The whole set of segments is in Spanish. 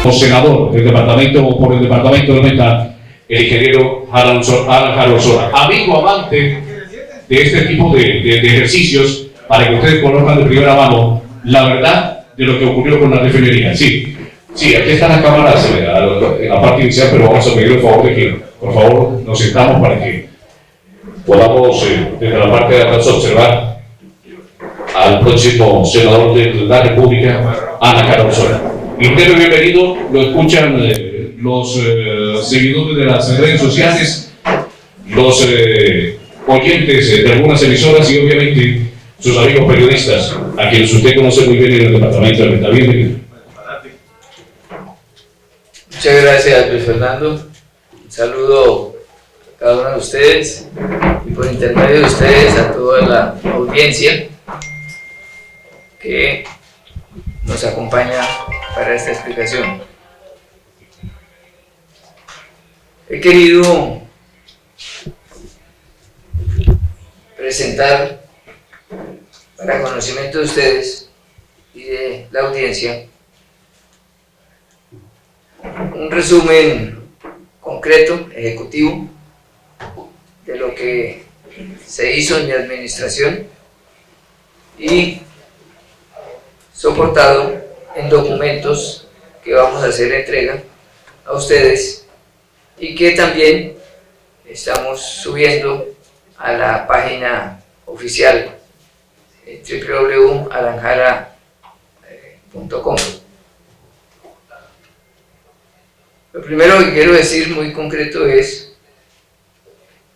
próximo senador del departamento, por el departamento de Meta, el ingeniero Alan Jarozola, amigo amante de este tipo de ejercicios, para que ustedes conozcan de primera mano la verdad de lo que ocurrió con la refinería. Sí, aquí están las cámaras en la parte inicial, pero vamos a pedir el favor de que, por favor, nos sentamos para que podamos, desde la parte de atrás, observar al próximo senador de la República, Ana Jarozola. Ingeniero, bienvenido, lo escuchan los seguidores de las redes sociales, los oyentes de algunas emisoras y obviamente sus amigos periodistas, a quienes usted conoce muy bien en el departamento de Meta. Bienvenido. Muchas gracias, Luis Fernando. Un saludo a cada uno de ustedes y por intermedio de ustedes a toda la audiencia que nos acompaña para esta explicación. He querido presentar para conocimiento de ustedes y de la audiencia un resumen concreto, ejecutivo, de lo que se hizo en mi administración y soportado en documentos que vamos a hacer entrega a ustedes y que también estamos subiendo a la página oficial www.alanjara.com. Lo primero que quiero decir muy concreto es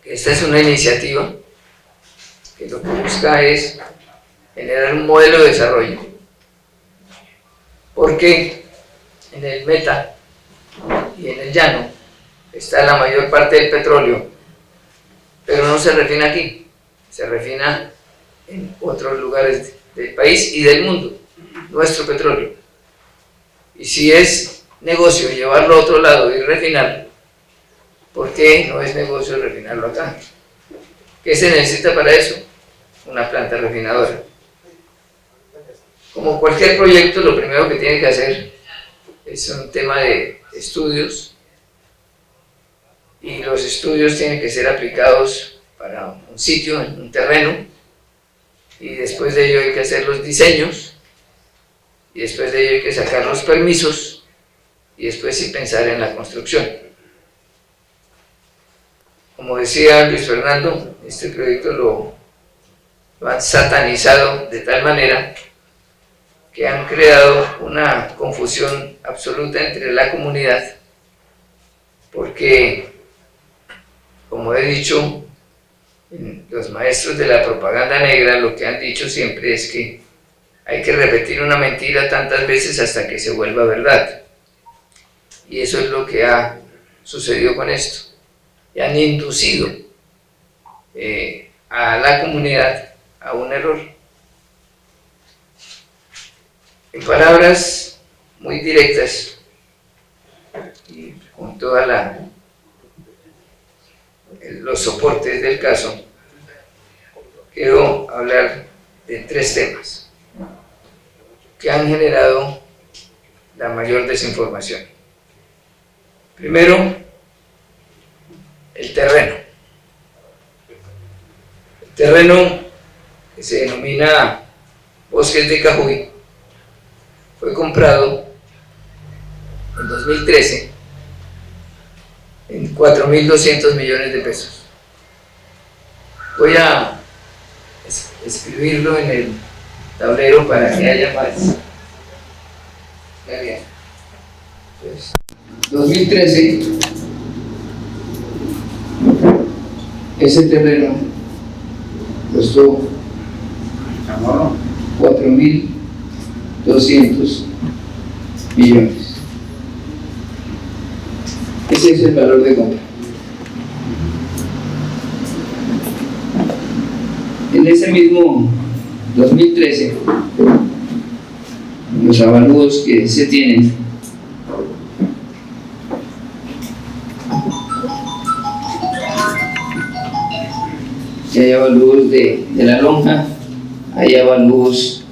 que esta es una iniciativa que lo que busca es generar un modelo de desarrollo, porque en el Meta y en el Llano está la mayor parte del petróleo, pero no se refina aquí, se refina en otros lugares del país y del mundo, nuestro petróleo. Y si es negocio llevarlo a otro lado y refinarlo, ¿por qué no es negocio refinarlo acá? ¿Qué se necesita para eso? Una planta refinadora. Como cualquier proyecto, lo primero que tiene que hacer es un tema de estudios, y los estudios tienen que ser aplicados para un sitio, en un terreno, y después de ello hay que hacer los diseños, y después de ello hay que sacar los permisos, y después sí pensar en la construcción. Como decía Luis Fernando, este proyecto lo han satanizado de tal manera que han creado una confusión absoluta entre la comunidad, porque, como he dicho, los maestros de la propaganda negra lo que han dicho siempre es que hay que repetir una mentira tantas veces hasta que se vuelva verdad. Y eso es lo que ha sucedido con esto. Y han inducido a la comunidad a un error. En palabras muy directas y con todos los soportes del caso, quiero hablar de tres temas que han generado la mayor desinformación. Primero, el terreno. El terreno, que se denomina Bosques de Cajuy, fue comprado en 2013 en 4.200 millones de pesos. Voy a escribirlo en el tablero para que haya más claridad. Entonces, 2013, ese terreno costó 4.200 millones. Ese es el valor de compra. En ese mismo 2013, los avalúos que se tienen, hay avalúos de la lonja, hay avalúos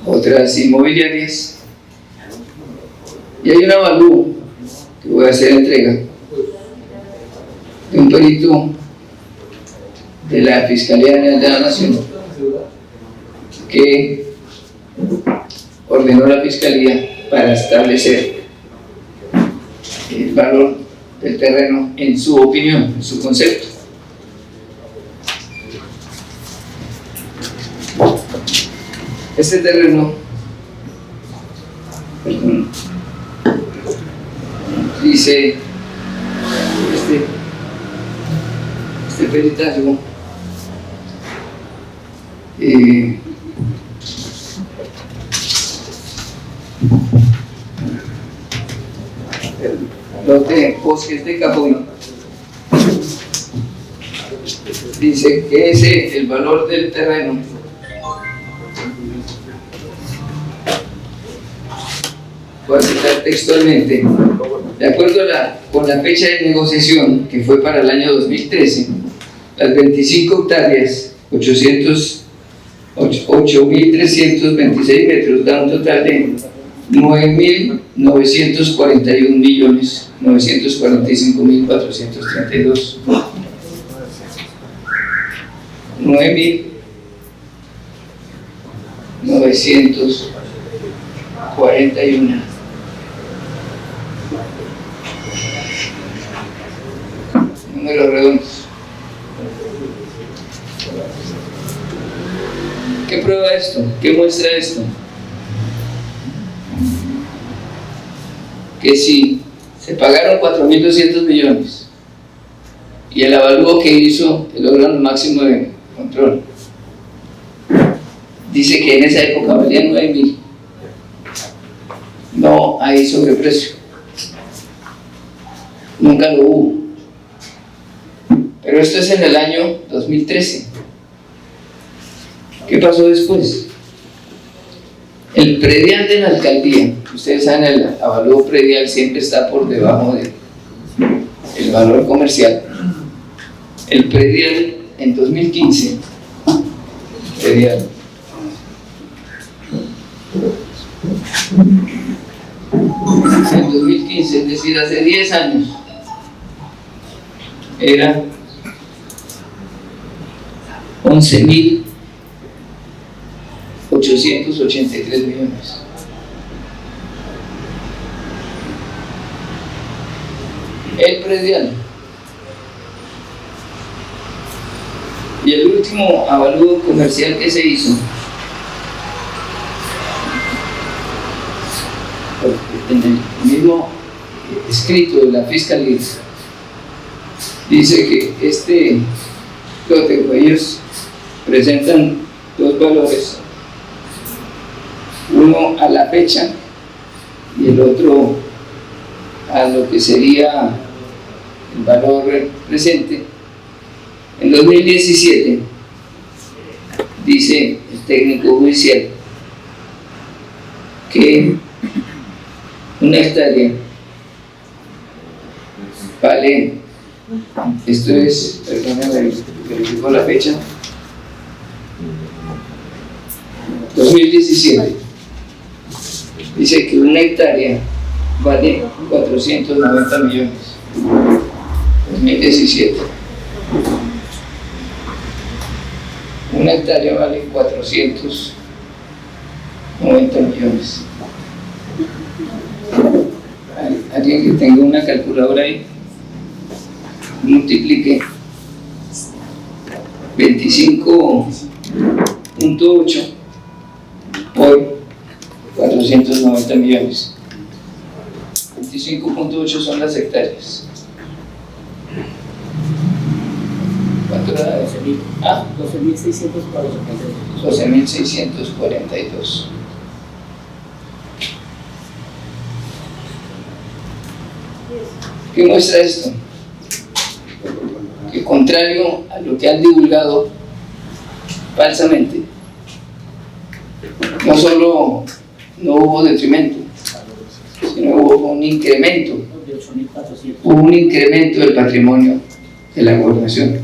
otras inmobiliarias, y hay un avalúo que voy a hacer entrega de un perito de la Fiscalía General de la Nación que ordenó la Fiscalía para establecer el valor del terreno en su opinión, en su concepto. Este terreno, dice este peritaje, lote Bosques de Capoy, dice que el valor del terreno voy a citar textualmente: de acuerdo con la fecha de negociación, que fue para el año 2013, las 25 hectáreas, 8.326 metros, da un total de 9.941.945.432. 9.941. Números redondos. ¿Qué prueba esto? ¿Qué muestra esto? Que si se pagaron 4.200 millones y el avalúo que hizo el órgano máximo de control dice que en esa época valía 9.000, no hay sobreprecio, nunca lo hubo. Pero esto es en el año 2013. ¿Qué pasó después? El predial de la alcaldía, ustedes saben, el avalúo predial siempre está por debajo del valor comercial. El predial en 2015, predial, en 2015, es decir, hace 10 años, era 11.883 millones. El predial. Y el último avalúo comercial que se hizo, en el mismo escrito de la Fiscalía, dice que este lote, ellos presentan dos valores, uno a la fecha y el otro a lo que sería el valor presente. En 2017 dice el técnico judicial que una hectárea vale, esto es, perdóname, verifico la fecha, 2017, dice que una hectárea vale 490 millones. 2017, una hectárea vale 490 millones. Alguien que tenga una calculadora ahí, multiplique 25.8 por 490 millones. 25.8 son las hectáreas. ¿Cuánto era? 12.000. ¿Ah? 12.642. 12.642. ¿Qué muestra esto? Que contrario a lo que han divulgado falsamente, no solo no hubo detrimento, sino hubo un incremento, del patrimonio de la gobernación.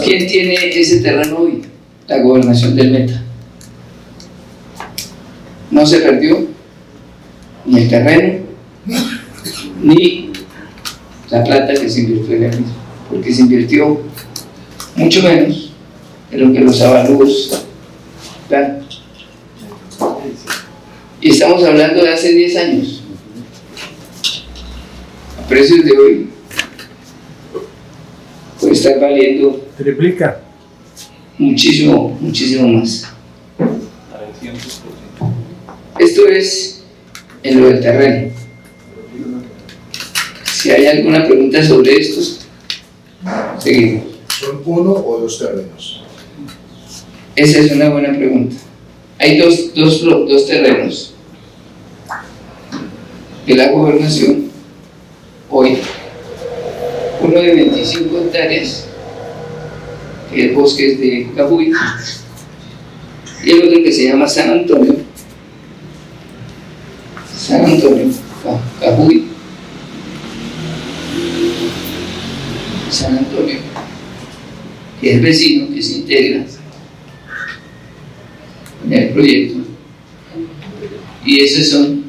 ¿Quién tiene ese terreno hoy? La gobernación del Meta. no se perdió ni el terreno, ni la plata que se invirtió en el mismo, porque se invirtió mucho menos de lo que los avalúos dan. Y estamos hablando de hace 10 años. A precios de hoy puede estar valiendo triplica muchísimo, muchísimo más. Esto es en lo del terreno. Si hay alguna pregunta sobre esto, seguimos. ¿Son uno o dos terrenos? Esa es una buena pregunta. Hay dos terrenos de la gobernación hoy. Uno de 25 hectáreas, que es bosques de Cajuy, y el otro que se llama San Antonio, Cajuy, San Antonio, que es vecino, que se integra en el proyecto, y esos son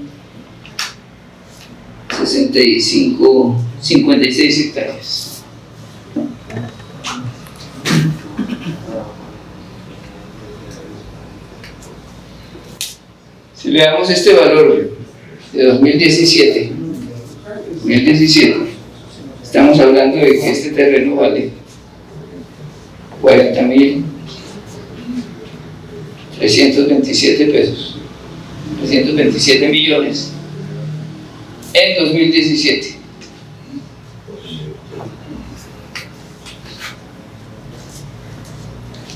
56 hectáreas. Si veamos este valor de 2017, estamos hablando de que este terreno vale 40.327 pesos, 327 millones en 2017.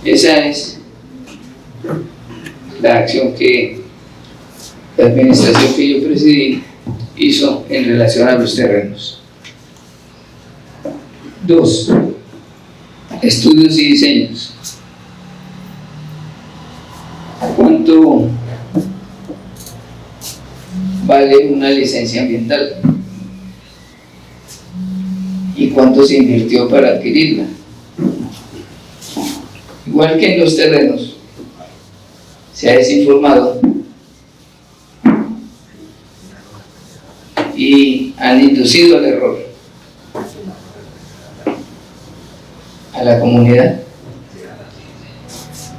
Esa es la acción que la administración que yo presidí hizo en relación a los terrenos. 2. Estudios y diseños. ¿Cuánto vale una licencia ambiental? ¿Y cuánto se invirtió para adquirirla? Igual que en los terrenos, se ha desinformado y han inducido al error a la comunidad,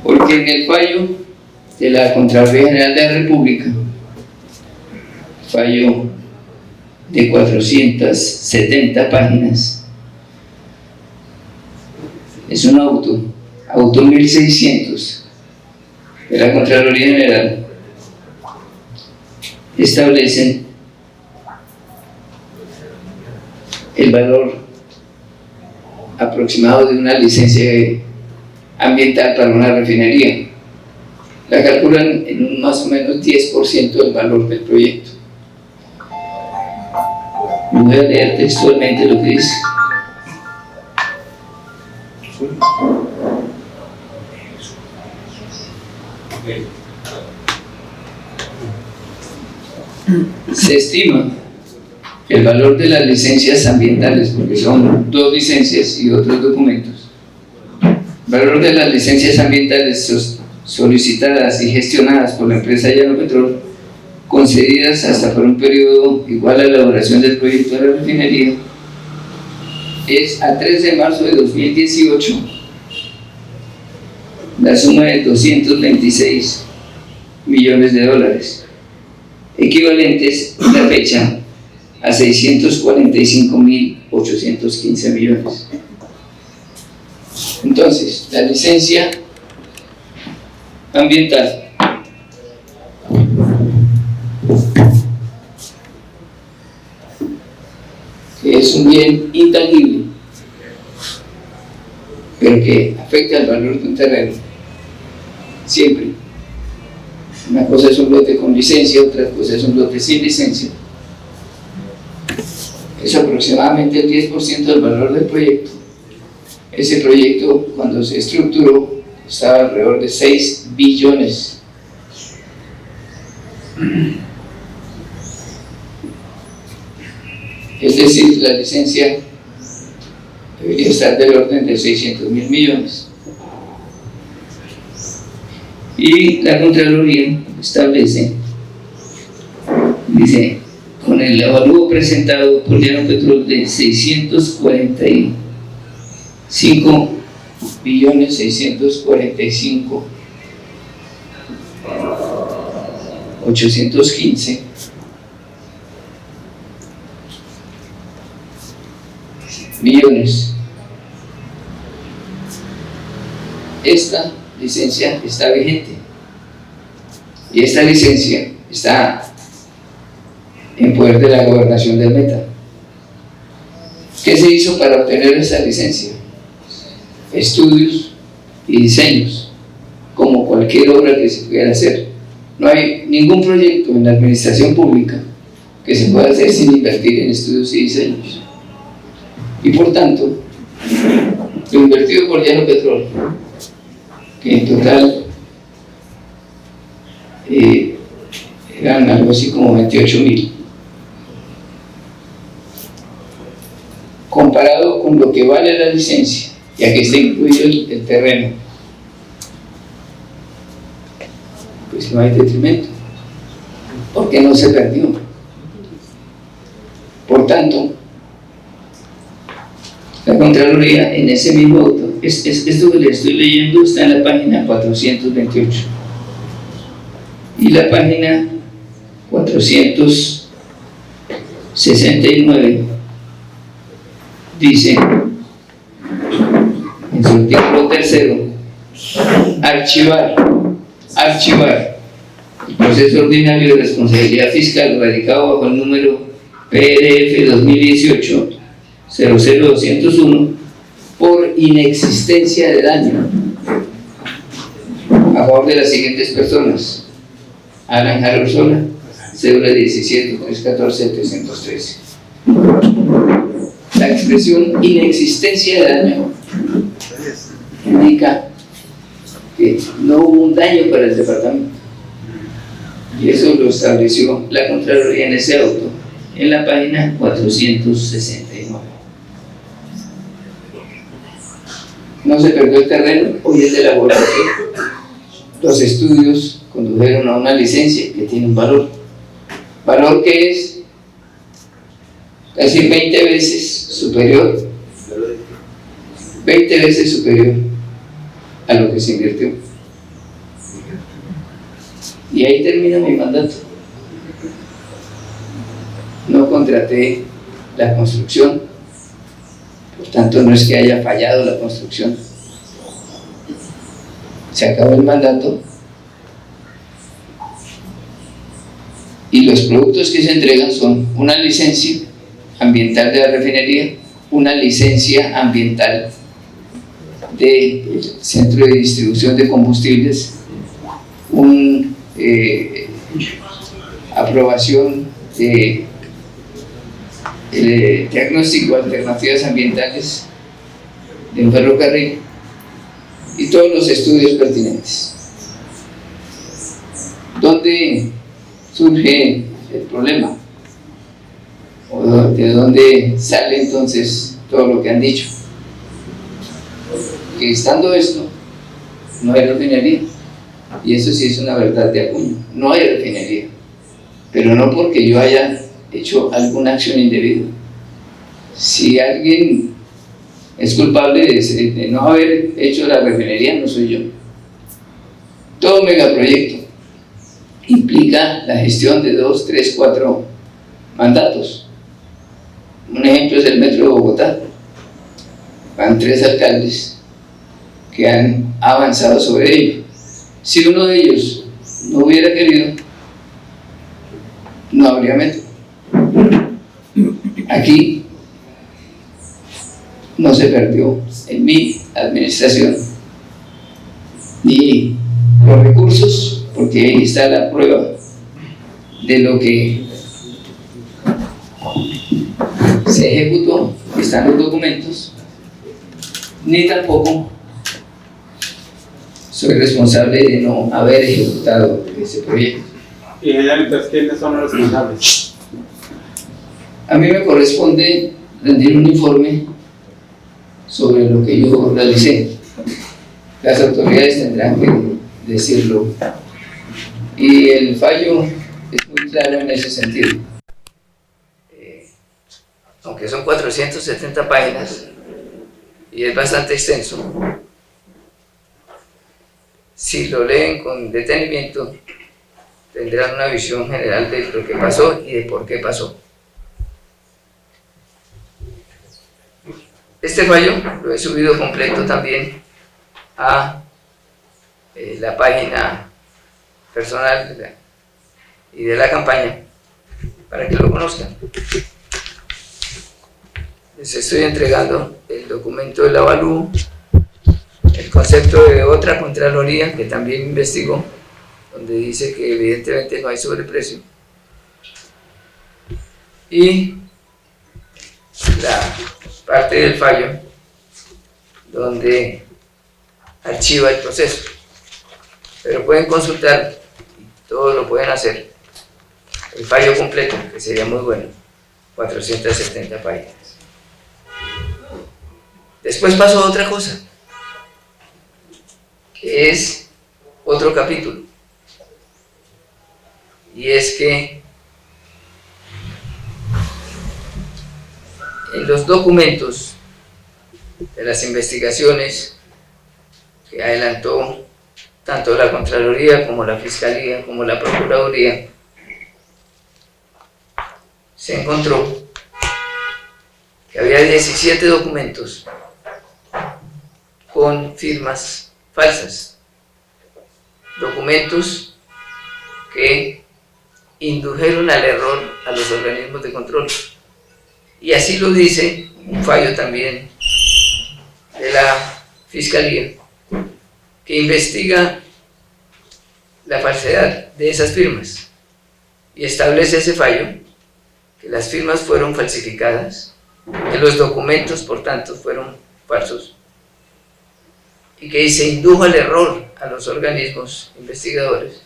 porque en el fallo de la Contraloría General de la República, fallo de 470 páginas, es un auto 1600 de la Contraloría General, establecen el valor aproximado de una licencia ambiental para una refinería. La calculan en un más o menos 10% del valor del proyecto. Voy a leer textualmente lo que dice. Se estima el valor de las licencias ambientales, porque son 2 licencias y otros documentos. El valor de las licencias ambientales solicitadas y gestionadas por la empresa Llano Petrol, concedidas hasta por un periodo igual a la duración del proyecto de la refinería, es a 3 de marzo de 2018 la suma de 226 millones de dólares, equivalentes a la fecha a 645.815 millones. Entonces, la licencia ambiental que es un bien intangible, pero que afecta al valor de un terreno, siempre. Una cosa es un lote con licencia, otra cosa es un lote sin licencia. Es aproximadamente el 10% del valor del proyecto. Ese proyecto, cuando se estructuró, estaba alrededor de 6 billones. Es decir, la licencia debería estar del orden de 600.000 millones. Y la Contraloría establece Dice, con el avalúo presentado por Llano Petrol de 645.645.815 millones. Esta licencia está vigente y esta licencia está en poder de la gobernación del Meta. ¿Qué se hizo para obtener esa licencia? Estudios y diseños, como cualquier obra que se pudiera hacer. No hay ningún proyecto en la administración pública que se pueda hacer sin invertir en estudios y diseños. Y por tanto, lo invertido por Llano Petrol, que en total eran algo así como 28.000, comparado con lo que vale la licencia, y aquí está incluido el terreno, pues no hay detrimento, porque no se perdió. Por tanto, la Contraloría en ese mismo auto, esto que le estoy leyendo está en la página 428 y la página 469 dice en su artículo tercero: archivar el proceso ordinario de responsabilidad fiscal radicado bajo el número PRF 2018-00201 por inexistencia de daño a favor de las siguientes personas: Alan Harold Sola, cédula 17-314-713. La expresión inexistencia de daño indica que no hubo un daño para el departamento, y eso lo estableció la Contraloría en ese auto, en la página 469. No se perdió el terreno, hoy es de elaboración. Los estudios condujeron a una licencia que tiene un valor que es casi 20 veces superior a lo que se invirtió. Y ahí termina mi mandato. No contraté la construcción, por tanto no es que haya fallado la construcción. Se acabó el mandato y los productos que se entregan son una licencia ambiental de la refinería, una licencia ambiental del centro de distribución de combustibles, una aprobación de diagnóstico de alternativas ambientales de un ferrocarril y todos los estudios pertinentes. ¿Dónde surge el problema? ¿O de dónde sale entonces todo lo que han dicho? Que estando esto, no hay refinería, y eso sí es una verdad de acuño. No hay refinería, pero no porque yo haya hecho alguna acción indebida. Si alguien es culpable de no haber hecho la refinería, no soy yo. Todo megaproyecto implica la gestión de 2, 3, 4 mandatos. Un ejemplo es el metro de Bogotá. Van 3 alcaldes que han avanzado sobre ello. Si uno de ellos no hubiera querido, no habría metro. Aquí no se perdió en mi administración ni los recursos, porque ahí está la prueba de lo que se ejecutó, están los documentos, ni tampoco soy responsable de no haber ejecutado ese proyecto. Y entonces, ¿quiénes son los responsables? A mí me corresponde rendir un informe sobre lo que yo realicé. Las autoridades tendrán que decirlo. Y el fallo es muy claro en ese sentido. Aunque son 470 páginas y es bastante extenso, si lo leen con detenimiento, tendrán una visión general de lo que pasó y de por qué pasó. Este fallo lo he subido completo también a la página personal y de la campaña para que lo conozcan. Les estoy entregando el documento del avalúo, el concepto de otra Contraloría que también investigó, donde dice que evidentemente no hay sobreprecio, y la parte del fallo donde archiva el proceso. Pero pueden consultar, y todo lo pueden hacer, el fallo completo, que sería muy bueno, 470 páginas. Después pasó otra cosa, que es otro capítulo, y es que en los documentos de las investigaciones que adelantó tanto la Contraloría como la Fiscalía como la Procuraduría, se encontró que había 17 documentos con firmas falsas, documentos que indujeron al error a los organismos de control. Y así lo dice un fallo también de la Fiscalía, que investiga la falsedad de esas firmas y establece ese fallo, que las firmas fueron falsificadas, que los documentos, por tanto, fueron falsos, y que se indujo al error a los organismos investigadores,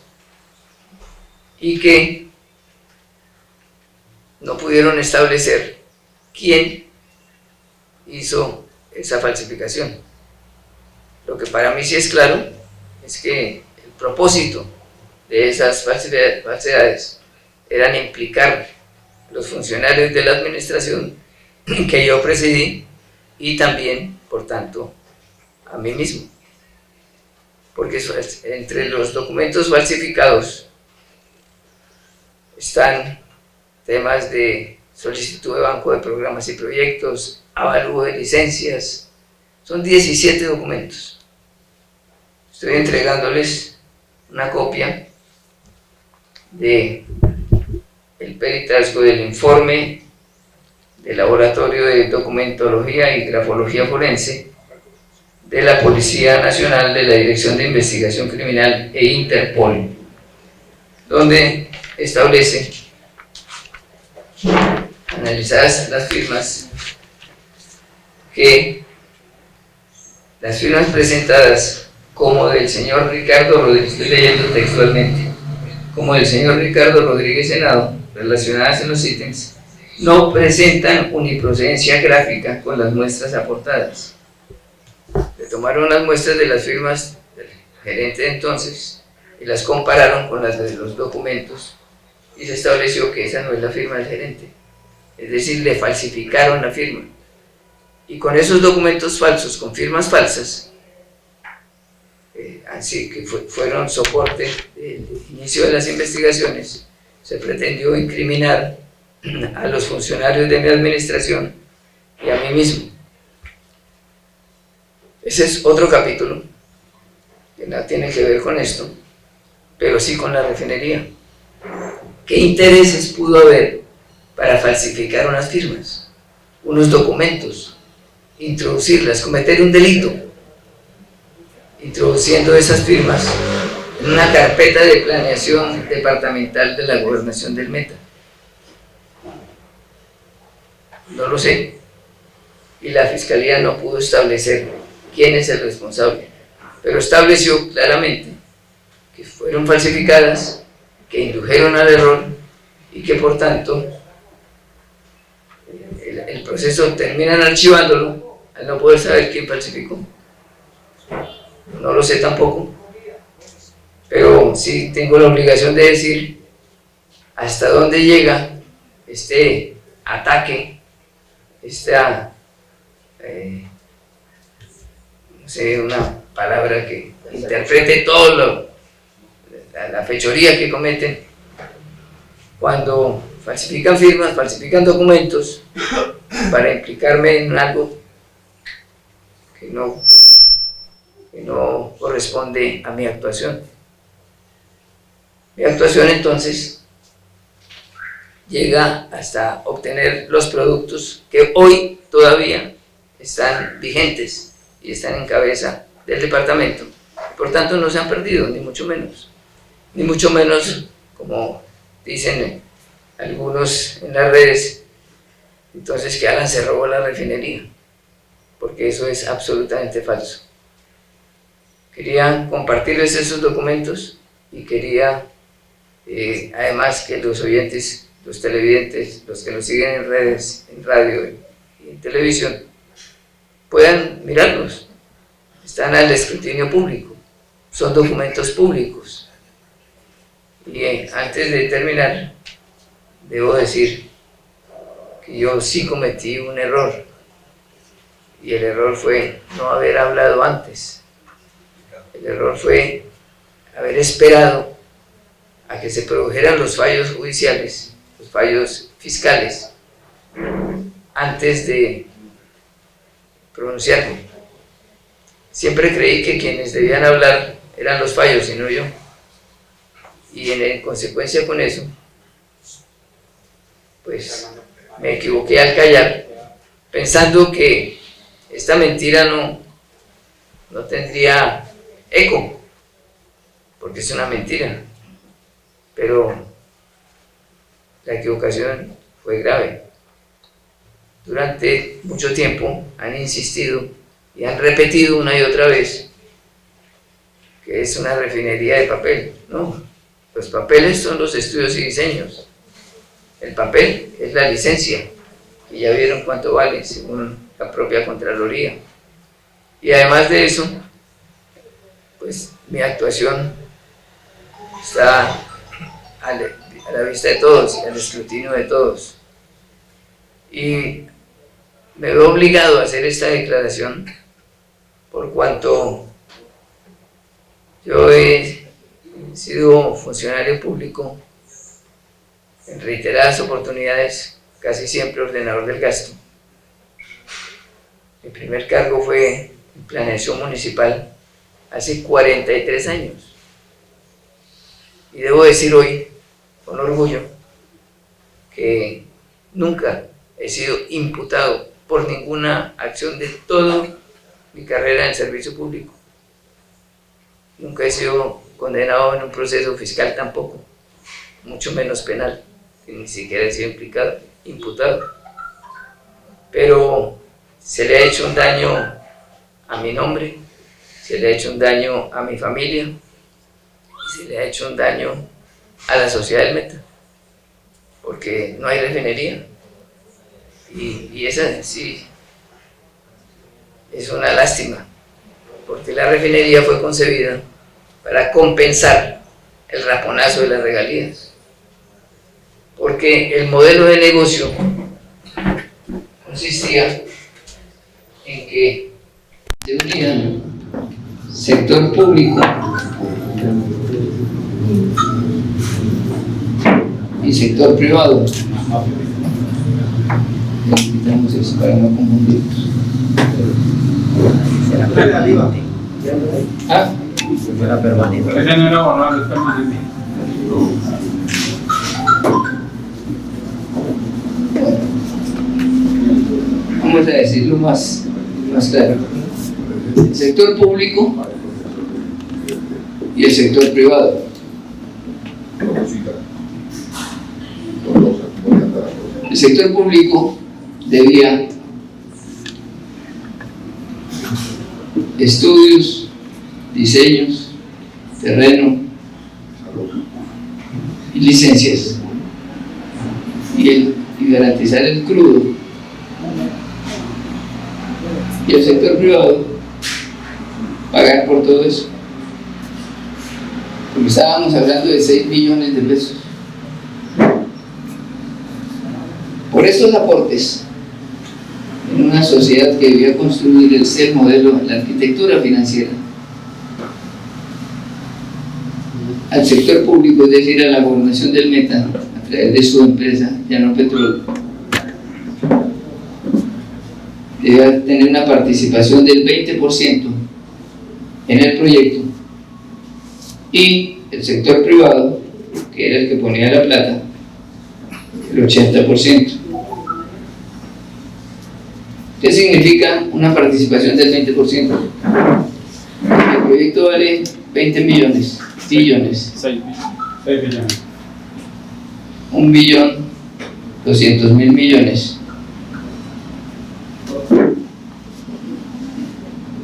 y que no pudieron establecer quién hizo esa falsificación. Lo que para mí sí es claro es que el propósito de esas falsedades eran implicar a los funcionarios de la administración que yo presidí y también, por tanto, a mí mismo. Porque entre los documentos falsificados están temas de solicitud de banco de programas y proyectos, avalúo de licencias. Son 17 documentos. Estoy entregándoles una copia de el peritazgo del informe del Laboratorio de Documentología y Grafología Forense de la Policía Nacional, de la Dirección de Investigación Criminal e Interpol, donde establece, analizadas las firmas, que las firmas presentadas como del señor Ricardo Rodríguez, estoy leyendo textualmente, como del señor Ricardo Rodríguez Senado, relacionadas en los ítems, no presentan uniprocedencia gráfica con las muestras aportadas. Le tomaron las muestras de las firmas del gerente de entonces y las compararon con las de los documentos y se estableció que esa no es la firma del gerente. Es decir, le falsificaron la firma. Y con esos documentos falsos, con firmas falsas, así que fueron soporte del inicio de las investigaciones, se pretendió incriminar a los funcionarios de mi administración y a mí mismo. Ese es otro capítulo que no tiene que ver con esto, pero sí con la refinería. ¿Qué intereses pudo haber para falsificar unas firmas, unos documentos, introducirlas, cometer un delito, introduciendo esas firmas en una carpeta de planeación departamental de la Gobernación del Meta? No lo sé. Y la Fiscalía no pudo establecer quién es el responsable, pero estableció claramente que fueron falsificadas, que indujeron al error y que por tanto el proceso terminan archivándolo al no poder saber quién falsificó. No lo sé tampoco, pero sí tengo la obligación de decir hasta dónde llega este ataque, esta, no sé, una palabra que interprete todo la fechoría que cometen cuando falsifican firmas, falsifican documentos para implicarme en algo que no corresponde a mi actuación. Mi actuación entonces llega hasta obtener los productos que hoy todavía están vigentes y están en cabeza del departamento. Por tanto, no se han perdido, ni mucho menos. Ni mucho menos, como dicen algunos en las redes, entonces que Alan se robó la refinería, porque eso es absolutamente falso. Quería compartirles esos documentos y quería además que los oyentes, los televidentes, los que nos siguen en redes, en radio y en televisión, puedan mirarlos. Están al escrutinio público, son documentos públicos. Y antes de terminar, debo decir que yo sí cometí un error, y el error fue no haber hablado antes. El error fue haber esperado a que se produjeran los fallos judiciales, los fallos fiscales, antes de pronunciarme. Siempre creí que quienes debían hablar eran los fallos y no yo. Y en consecuencia con eso, pues me equivoqué al callar, pensando que esta mentira no tendría eco, porque es una mentira. Pero la equivocación fue grave. Durante mucho tiempo han insistido y han repetido una y otra vez que es una refinería de papel. No, los papeles son los estudios y diseños. El papel es la licencia, que ya vieron cuánto vale según la propia Contraloría. Y además de eso, pues mi actuación está a la vista de todos, al escrutinio de todos. Y me veo obligado a hacer esta declaración por cuanto yo he sido funcionario público en reiteradas oportunidades, casi siempre ordenador del gasto. Mi primer cargo fue en planeación municipal hace 43 años. Y debo decir hoy, con orgullo, que nunca he sido imputado por ninguna acción de toda mi carrera en el servicio público. Nunca he sido condenado en un proceso fiscal tampoco, mucho menos penal, que ni siquiera he sido imputado. Pero se le ha hecho un daño a mi nombre, se le ha hecho un daño a mi familia, y se le ha hecho un daño a la sociedad del Meta, porque no hay refinería. Y esa sí es una lástima, porque la refinería fue concebida para compensar el raponazo de las regalías, porque el modelo de negocio consistía en que se unían sector público y sector privado. Necesitamos eso para no confundirnos. ¿Ah? Ese no era borrado, es permanente. Vamos a decirlo más claro. El sector público y el sector privado. El sector público debía estudios, diseños, terreno y licencias y garantizar el crudo. Y el sector privado pagar por todo eso, porque estábamos hablando de 6 millones de pesos Por estos aportes, en una sociedad que debía construir el ser modelo de la arquitectura financiera, al sector público, es decir, a la gobernación del Meta, a través de su empresa Llano Petrol, debía tener una participación del 20% en el proyecto, y el sector privado, que era el que ponía la plata, el 80%. ¿Qué significa una participación del 20%? El proyecto vale 20 millones, billones. 6 billones. 1.200.000 millones.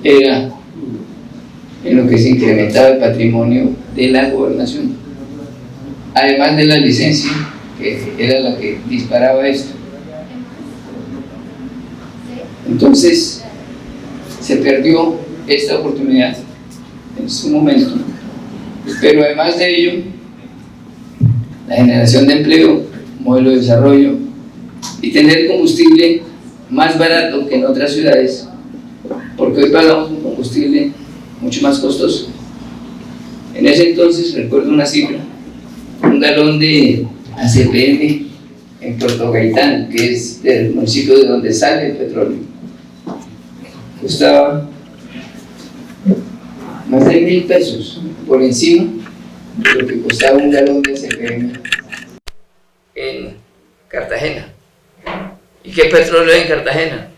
Era en lo que se incrementaba el patrimonio de la gobernación, además de la licencia, que era la que disparaba esto. Entonces se perdió esta oportunidad en su momento, pero además de ello, la generación de empleo, modelo de desarrollo y tener combustible más barato que en otras ciudades, porque hoy pagamos un combustible mucho más costoso. En ese entonces, recuerdo una cifra, un galón de ACPM en Puerto Gaitán, que es el municipio de donde sale el petróleo, costaba más de 1.000 pesos, por encima de lo que costaba un galón de ACPM en Cartagena. ¿Y qué petróleo hay en Cartagena?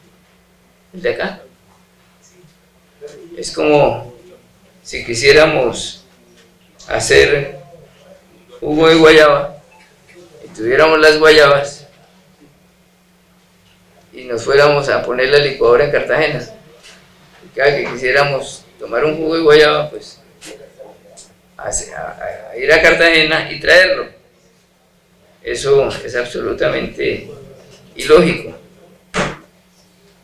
El de acá. Es como si quisiéramos hacer jugo de guayaba y tuviéramos las guayabas y nos fuéramos a poner la licuadora en Cartagena. Y cada que quisiéramos tomar un jugo de guayaba, pues a ir a Cartagena y traerlo. Eso es absolutamente ilógico.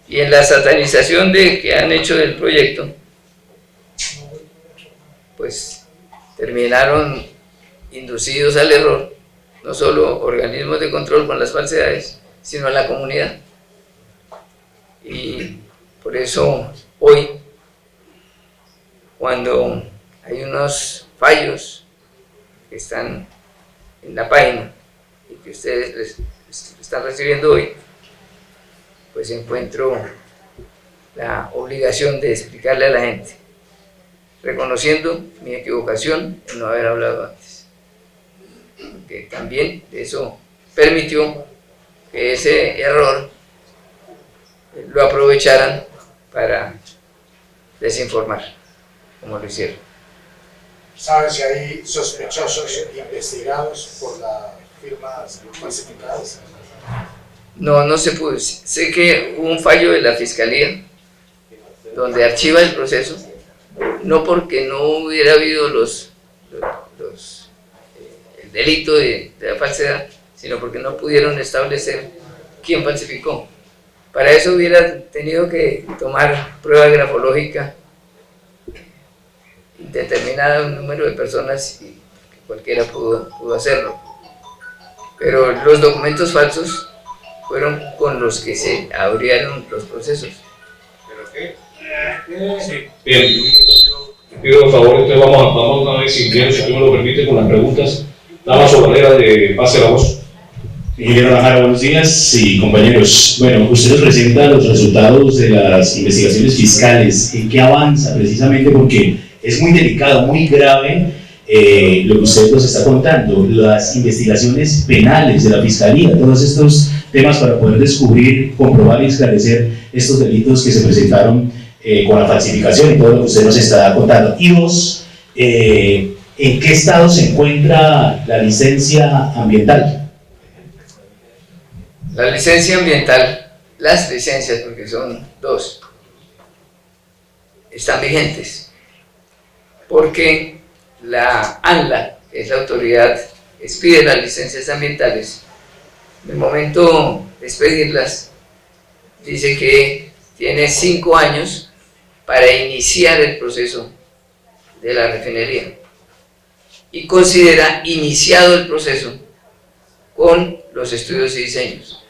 Y en la satanización que han hecho del proyecto, pues terminaron inducidos al error, no solo organismos de control con las falsedades, sino la comunidad. Y por eso hoy, cuando hay unos fallos que están en la página y que ustedes les están recibiendo hoy, pues encuentro la obligación de explicarle a la gente, reconociendo mi equivocación en no haber hablado antes, porque también eso permitió que ese error lo aprovecharan para desinformar, como lo hicieron. ¿Saben si hay sospechosos investigados por las firmas falsificadas? No se pudo. Sé que hubo un fallo de la Fiscalía donde archiva el proceso, no porque no hubiera habido el delito de la falsedad, sino porque no pudieron establecer quién falsificó. Para eso hubiera tenido que tomar prueba grafológica determinada un número de personas y cualquiera pudo hacerlo. Pero los documentos falsos fueron con los que se abrieron los procesos. Sí. Bien, pido por favor, entonces vamos a ver si tú me lo permite con las preguntas. Dama Sobrera, de Pase la Voz. Ingeniero Najara, buenos días y compañeros. Bueno, usted nos presenta los resultados de las investigaciones fiscales. ¿En qué avanza precisamente? Porque es muy delicado, muy grave lo que usted nos está contando, las investigaciones penales de la Fiscalía, todos estos temas para poder descubrir, comprobar y esclarecer estos delitos que se presentaron con la falsificación y todo lo que usted nos está contando. Y dos, ¿en qué estado se encuentra la licencia ambiental? La licencia ambiental, las licencias, porque son dos, están vigentes, porque la ANLA, que es la autoridad que expide las licencias ambientales, en el momento de expedirlas, dice que tiene 5 años para iniciar el proceso de la refinería y considera iniciado el proceso con los estudios y diseños.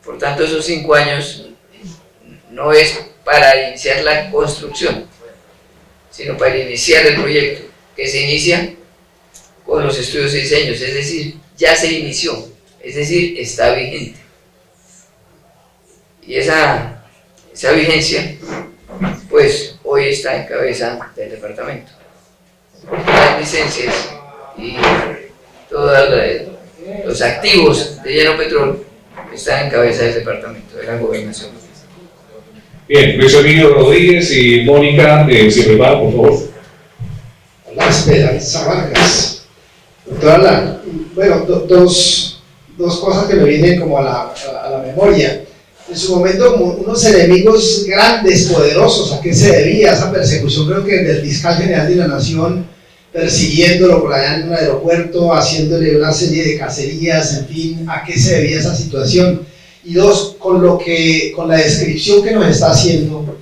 Por tanto, esos 5 años no es para iniciar la construcción, sino para iniciar el proyecto, que se inicia con los estudios y diseños, es decir, ya se inició, es decir, está vigente. Y esa vigencia, pues hoy está en cabeza del departamento. Las licencias y todos los activos de Llano Petrol están en cabeza del departamento, de la gobernación. Bien, Luis Emilio Rodríguez y Mónica, se preparan, por favor. Hola, Esperanza Vargas. Doctora Alan, bueno, dos cosas que me vienen como a la memoria. En su momento, como unos enemigos grandes, poderosos, ¿a qué se debía esa persecución? Creo que del fiscal general de la Nación, persiguiéndolo por allá en un aeropuerto, haciéndole una serie de cacerías, en fin, ¿a qué se debía esa situación? Y dos, con la descripción que nos está haciendo,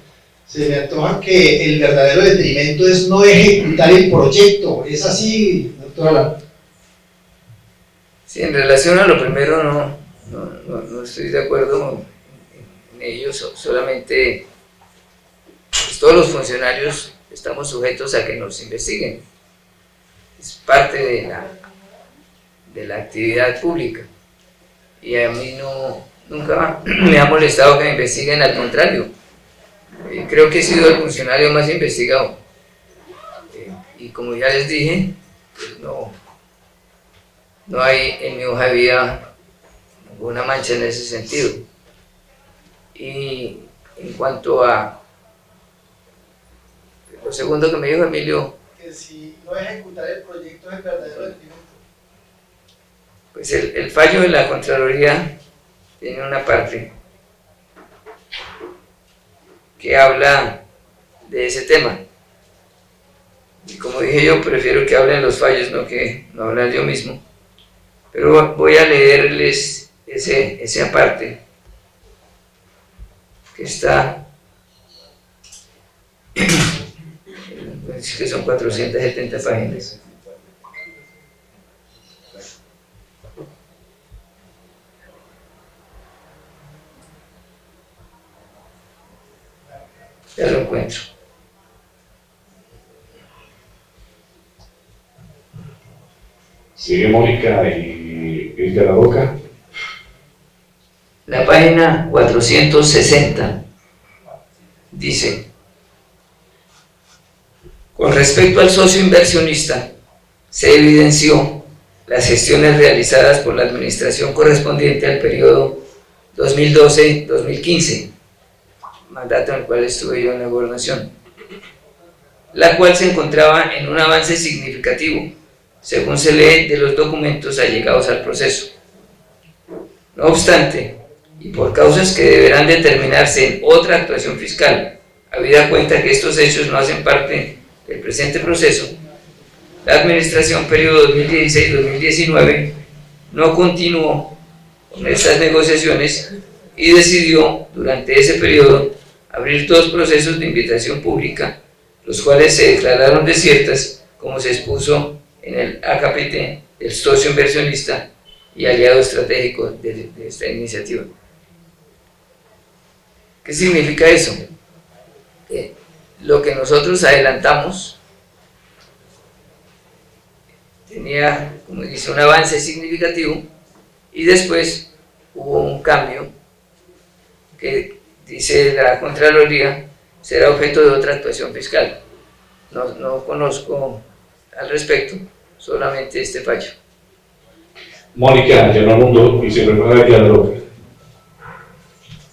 se me antoja que el verdadero detrimento es no ejecutar el proyecto. ¿Es así, doctora? Sí, en relación a lo primero no estoy de acuerdo en ello, solamente pues, todos los funcionarios estamos sujetos a que nos investiguen. Es parte de la actividad pública y a mí nunca me ha molestado que me investiguen, al contrario. Creo que he sido el funcionario más investigado y como ya les dije, pues no hay en mi hoja de vida ninguna mancha en ese sentido. Y en cuanto a lo segundo que me dijo Emilio, Que si no ejecutar el proyecto es el verdadero detrimento. pues el fallo de la Contraloría tiene una parte que habla de ese tema. Y como dije yo, prefiero que hablen los fallos, no hablar yo mismo. Pero voy a leerles esa parte que está, que son 470 páginas. Ya lo encuentro. Sigue Mónica y Edgar Aroca. La página 460 dice: con respecto al socio inversionista, se evidenció las gestiones realizadas por la administración correspondiente al periodo 2012-2015, mandato en el cual estuve yo en la gobernación, la cual se encontraba en un avance significativo, según se lee de los documentos allegados al proceso. No obstante, y por causas que deberán determinarse en otra actuación fiscal, habida cuenta que estos hechos no hacen parte del presente proceso, la administración periodo 2016-2019 no continuó con estas negociaciones y decidió durante ese periodo abrir 2 procesos de invitación pública, los cuales se declararon desiertas, como se expuso en el AKPT del socio inversionista y aliado estratégico de esta iniciativa. ¿Qué significa eso? Que lo que nosotros adelantamos tenía, como dice, un avance significativo y después hubo un cambio que, dice la Contraloría, será objeto de otra actuación fiscal. No conozco al respecto, solamente este fallo. Mónica, Llano Mundo y se prepara Edgar Aroca.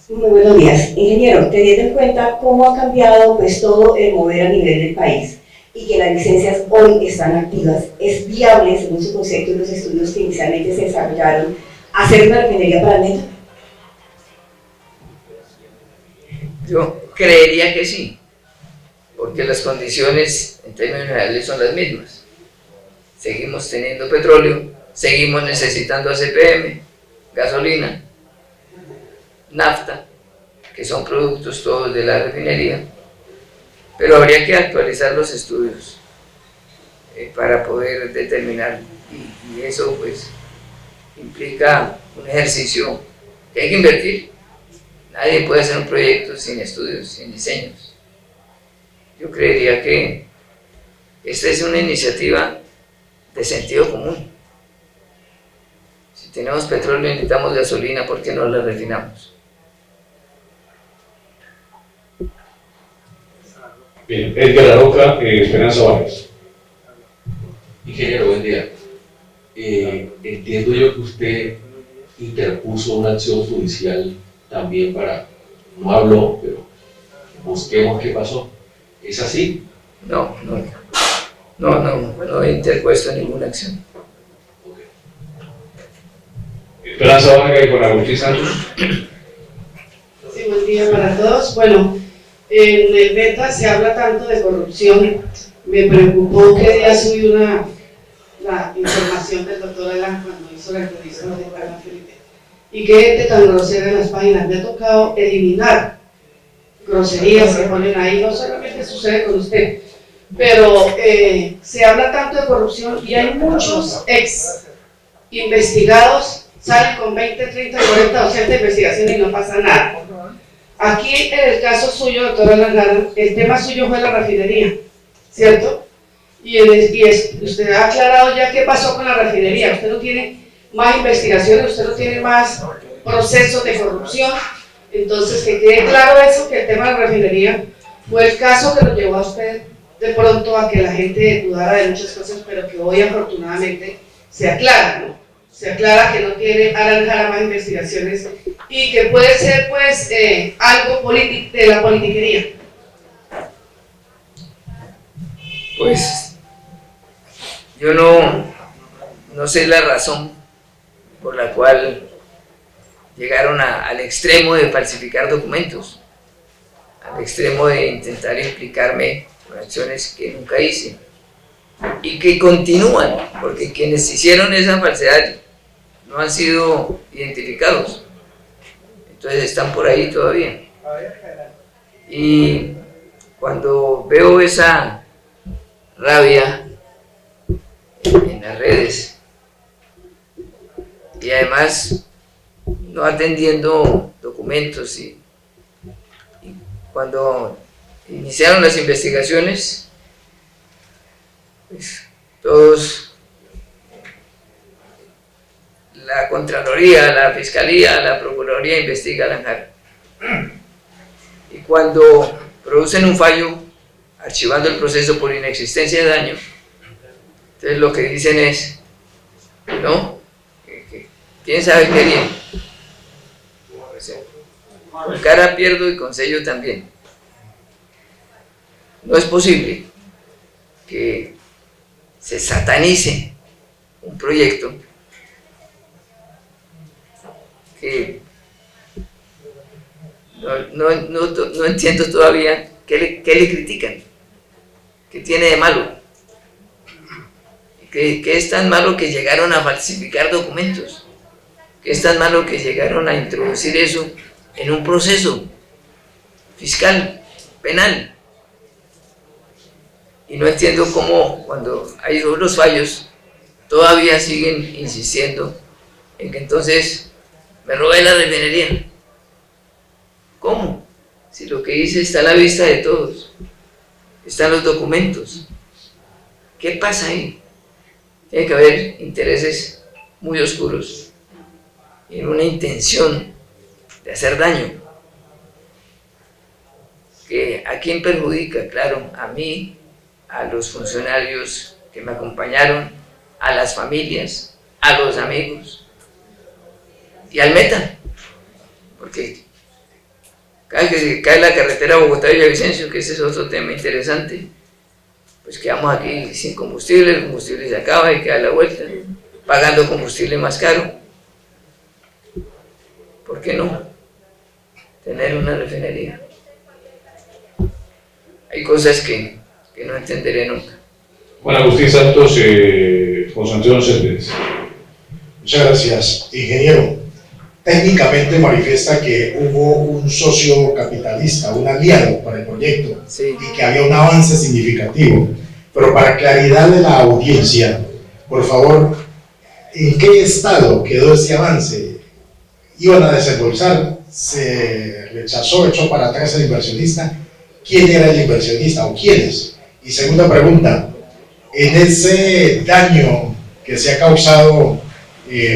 Muy buenos días. Ingeniero, teniendo en cuenta cómo ha cambiado pues todo el mover a nivel del país y que las licencias hoy están activas, ¿es viable, según su concepto y los estudios que inicialmente se desarrollaron, hacer una refinería para el Meta? Yo creería que sí, porque las condiciones en términos generales son las mismas. Seguimos teniendo petróleo, seguimos necesitando ACPM, gasolina, nafta, que son productos todos de la refinería, pero habría que actualizar los estudios para poder determinar, y eso pues implica un ejercicio que hay que invertir. Nadie puede hacer un proyecto sin estudios, sin diseños. Yo creería que esta es una iniciativa de sentido común. Si tenemos petróleo y necesitamos gasolina, ¿por qué no la refinamos? Bien, Edgar Aroca, Esperanza Vargas. Ingeniero, buen día. Entiendo yo que usted interpuso una acción judicial también para, no habló, pero busquemos qué pasó. ¿Es así? No he interpuesto ninguna acción. Esperanza Vargas y con Agustín Santos. Sí, buen día para todos. Bueno, en el Meta se habla tanto de corrupción. Me preocupó que día subí la información del doctor Alan cuando hizo la entrevista de Carla Felipe. Y qué gente tan grosera en las páginas. Me ha tocado eliminar groserías que ponen ahí. No solamente sucede con usted, pero se habla tanto de corrupción y hay muchos ex investigados, salen con 20, 30, 40, 80 investigaciones y no pasa nada. Aquí en el caso suyo, doctora Langara, el tema suyo fue la refinería, ¿cierto? Y usted ha aclarado ya qué pasó con la refinería. Usted no tiene más investigaciones, usted no tiene más procesos de corrupción. Entonces, que quede claro eso, que el tema de la refinería fue el caso que lo llevó a usted de pronto a que la gente dudara de muchas cosas, pero que hoy afortunadamente se aclara, ¿no? Se aclara que no tiene Alan Jara más investigaciones y que puede ser pues algo de la politiquería. Pues yo no sé la razón por la cual llegaron al extremo de falsificar documentos, al extremo de intentar implicarme con acciones que nunca hice y que continúan, porque quienes hicieron esa falsedad no han sido identificados, entonces están por ahí todavía. Y cuando veo esa rabia en las redes y además no atendiendo documentos y cuando iniciaron las investigaciones, pues todos, la Contraloría, la Fiscalía, la Procuraduría investiga a Alan Jara. Y cuando producen un fallo archivando el proceso por inexistencia de daño, entonces lo que dicen es, ¿no? ¿Quién sabe qué haría? Con cara pierdo y con sello también. No es posible que se satanice un proyecto que no entiendo todavía qué le critican, qué tiene de malo, que es tan malo que llegaron a falsificar documentos, que es tan malo que llegaron a introducir eso en un proceso fiscal, penal. Y no entiendo cómo cuando hay los fallos todavía siguen insistiendo en que entonces me robé la refinería. ¿Cómo? Si lo que hice está a la vista de todos, están los documentos. ¿Qué pasa ahí? Tiene que haber intereses muy oscuros y una intención de hacer daño. ¿A quién perjudica? Claro, a mí, a los funcionarios que me acompañaron, a las familias, a los amigos y al Meta, porque cada vez que cae la carretera Bogotá-Villavicencio, que ese es otro tema interesante, pues quedamos aquí sin combustible, el combustible se acaba y queda la vuelta, pagando combustible más caro. ¿Por qué no tener una refinería? Hay cosas que no entenderé nunca. Juan Agustín Santos, José Antonio Céspedes. Muchas gracias, ingeniero. Técnicamente manifiesta que hubo un socio capitalista, un aliado para el proyecto, sí, y que había un avance significativo. Pero para claridad de la audiencia, por favor, ¿en qué estado quedó ese avance? iban a desembolsar, se rechazó, echó para atrás el inversionista. ¿Quién era el inversionista o quiénes? Y segunda pregunta, en ese daño que se ha causado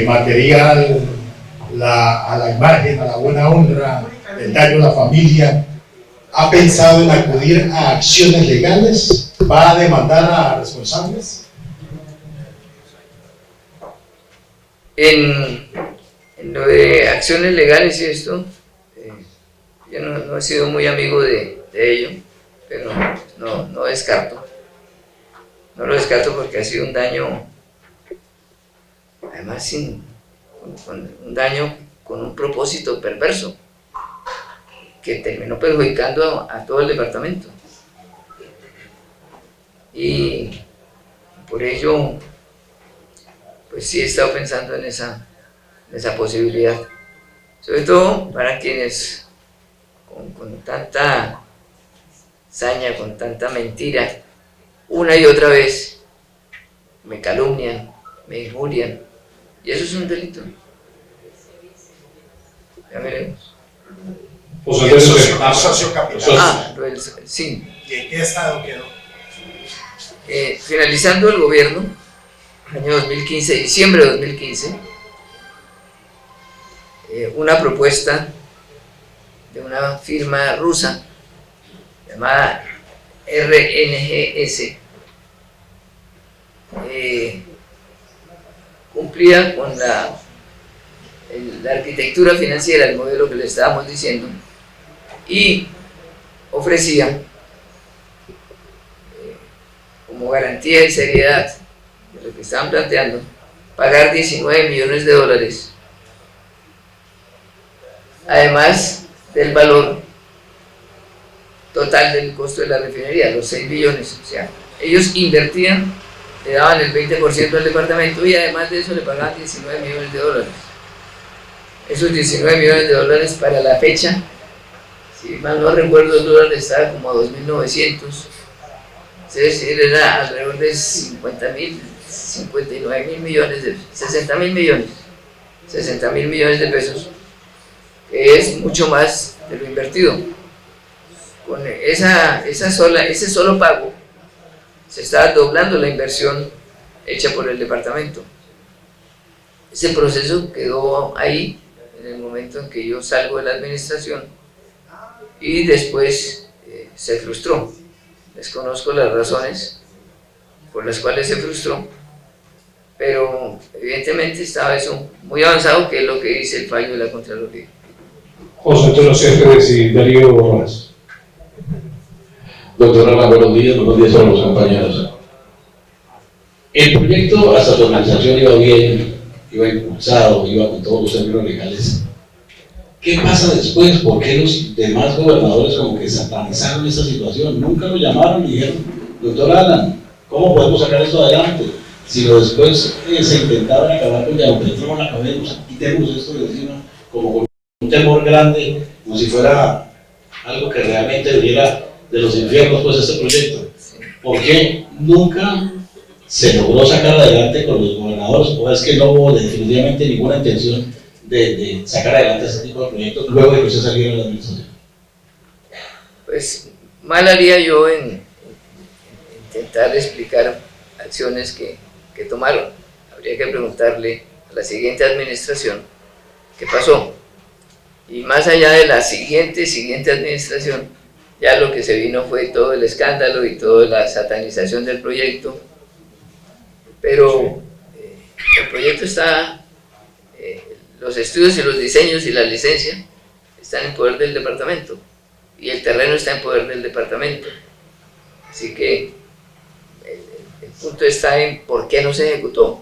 material, a la imagen, a la buena honra, el daño a la familia, ¿ha pensado en acudir a acciones legales? ¿Va a demandar a responsables? En lo de acciones legales y esto, yo no he sido muy amigo de ello, pero no descarto. No lo descarto porque ha sido un daño, además un daño con un propósito perverso, que terminó perjudicando a todo el departamento. Y por ello, pues sí he estado pensando en esa posibilidad, sobre todo para quienes con tanta saña, con tanta mentira, una y otra vez me calumnian, me injurian, y eso es un delito. Ya veremos. Socio capital. Sí. ¿Y en qué estado quedó? Finalizando el gobierno, año 2015, diciembre de 2015, una propuesta de una firma rusa llamada RNGS cumplía con la arquitectura financiera, el modelo que le estábamos diciendo, y ofrecía como garantía y seriedad de lo que estaban planteando, pagar 19 millones de dólares, además del valor total del costo de la refinería, los 6 billones. O sea, ellos invertían, le daban el 20% al departamento y además de eso le pagaban 19 millones de dólares. Esos 19 millones de dólares para la fecha, si mal no recuerdo, el dólar estaba como a 2.900, es decir, era alrededor de 59.000 millones, 60.000 millones de pesos, que es mucho más de lo invertido. Con ese solo pago se estaba doblando la inversión hecha por el departamento. Ese proceso quedó ahí en el momento en que yo salgo de la administración y después se frustró. Desconozco las razones por las cuales se frustró, pero evidentemente estaba eso muy avanzado, que es lo que dice el fallo de la Contraloría. José Antonio Céspedes y Darío Borras. Doctor Arlan, buenos días a los compañeros. El proyecto hasta su organización iba bien, iba impulsado, iba con todos los términos legales. ¿Qué pasa después? ¿Por qué los demás gobernadores como que satanizaron esa situación? Nunca lo llamaron y dijeron, doctor Arlan, ¿cómo podemos sacar esto adelante? Si lo después se intentaron acabar con Yaupetro en la cabeza, quitemos esto de encima, como con un temor grande, como si fuera algo que realmente viniera de los infiernos, pues, este proyecto. ¿Por qué nunca se logró sacar adelante con los gobernadores? ¿O es que no hubo definitivamente ninguna intención de sacar adelante este tipo de proyectos luego de que usted saliera de la administración? Pues mal haría yo en intentar explicar acciones que tomaron. Habría que preguntarle a la siguiente administración qué pasó. Y más allá de la siguiente administración, ya lo que se vino fue todo el escándalo y toda la satanización del proyecto. Pero el proyecto está, los estudios y los diseños y la licencia están en poder del departamento y el terreno está en poder del departamento. Así que el punto está en por qué no se ejecutó,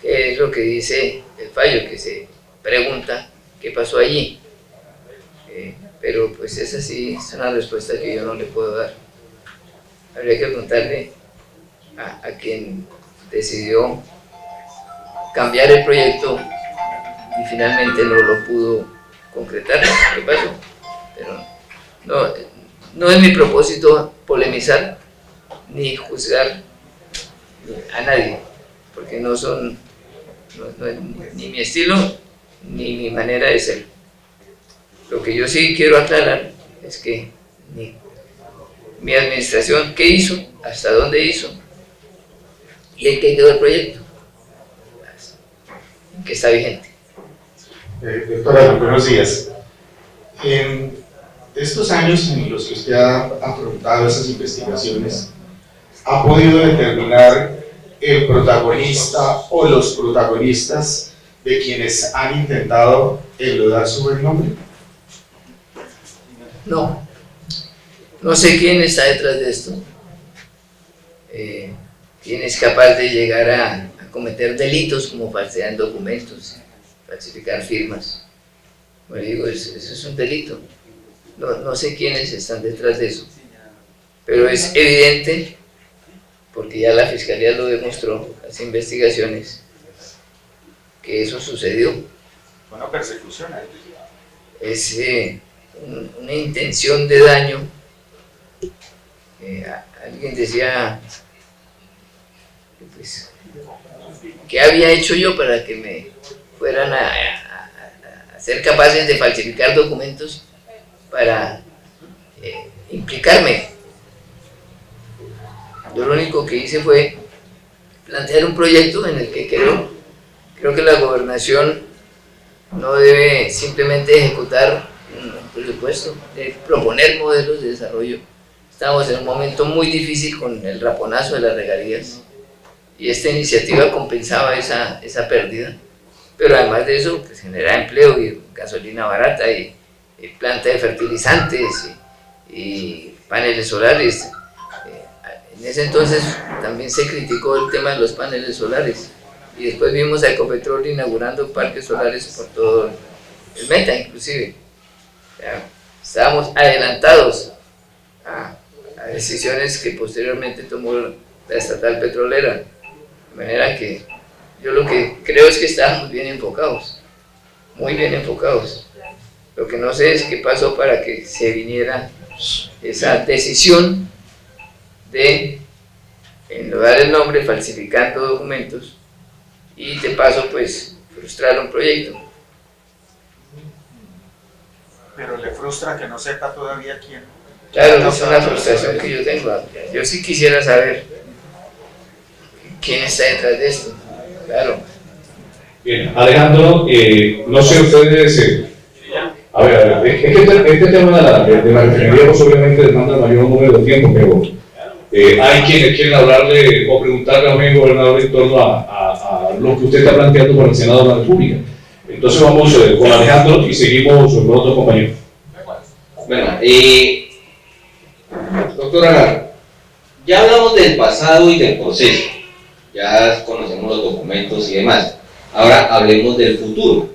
que es lo que dice el fallo, que se pregunta qué pasó allí. Pero pues esa sí es una respuesta que yo no le puedo dar. Habría que preguntarle a quien decidió cambiar el proyecto y finalmente no lo pudo concretar. ¿Qué pasó? Pero no es mi propósito polemizar ni juzgar a nadie, porque no es ni mi estilo ni mi manera de ser. Lo que yo sí quiero aclarar es que mi administración, ¿qué hizo? ¿Hasta dónde hizo? ¿Y en qué quedó el proyecto? Que está vigente. Doctora, buenos días. En estos años en los que usted ha afrontado esas investigaciones, ¿ha podido determinar el protagonista o los protagonistas de quienes han intentado enlodar su buen nombre? No, no sé quién está detrás de esto, quién es capaz de llegar a cometer delitos como falsear documentos, falsificar firmas. Bueno, digo, eso es un delito. No sé quiénes están detrás de eso, pero es evidente, porque ya la Fiscalía lo demostró, las investigaciones, que eso sucedió. Una persecución. Es una intención de daño. Alguien decía, pues, ¿qué había hecho yo para que me fueran a ser capaces de falsificar documentos para implicarme? Yo lo único que hice fue plantear un proyecto en el que creo que la gobernación no debe simplemente ejecutar un presupuesto, debe proponer modelos de desarrollo. Estamos en un momento muy difícil con el raponazo de las regalías y esta iniciativa compensaba esa pérdida, pero además de eso pues, genera empleo y gasolina barata y planta de fertilizantes y paneles solares. En ese entonces también se criticó el tema de los paneles solares y después vimos a Ecopetrol inaugurando parques solares por todo el Meta inclusive. Estábamos adelantados a decisiones que posteriormente tomó la estatal petrolera, de manera que yo lo que creo es que estábamos bien enfocados, muy bien enfocados. Lo que no sé es qué pasó para que se viniera esa decisión de enlodar el nombre falsificando documentos y de paso pues frustrar un proyecto. Pero le frustra que no sepa todavía quién. Claro, es una frustración que yo tengo. Yo sí quisiera saber quién está detrás de esto. Claro. Bien, Alejandro, no sé ustedes, a ver, es que este tema de la refinería pues, obviamente demanda mayor número de tiempo, pero hay quienes quieren hablarle o preguntarle a un gobernador en torno a lo que usted está planteando por el Senado de la República. Entonces vamos con Alejandro y seguimos con otros compañeros. Bueno, doctora Lara, ya hablamos del pasado y del proceso, ya conocemos los documentos y demás. Ahora hablemos del futuro.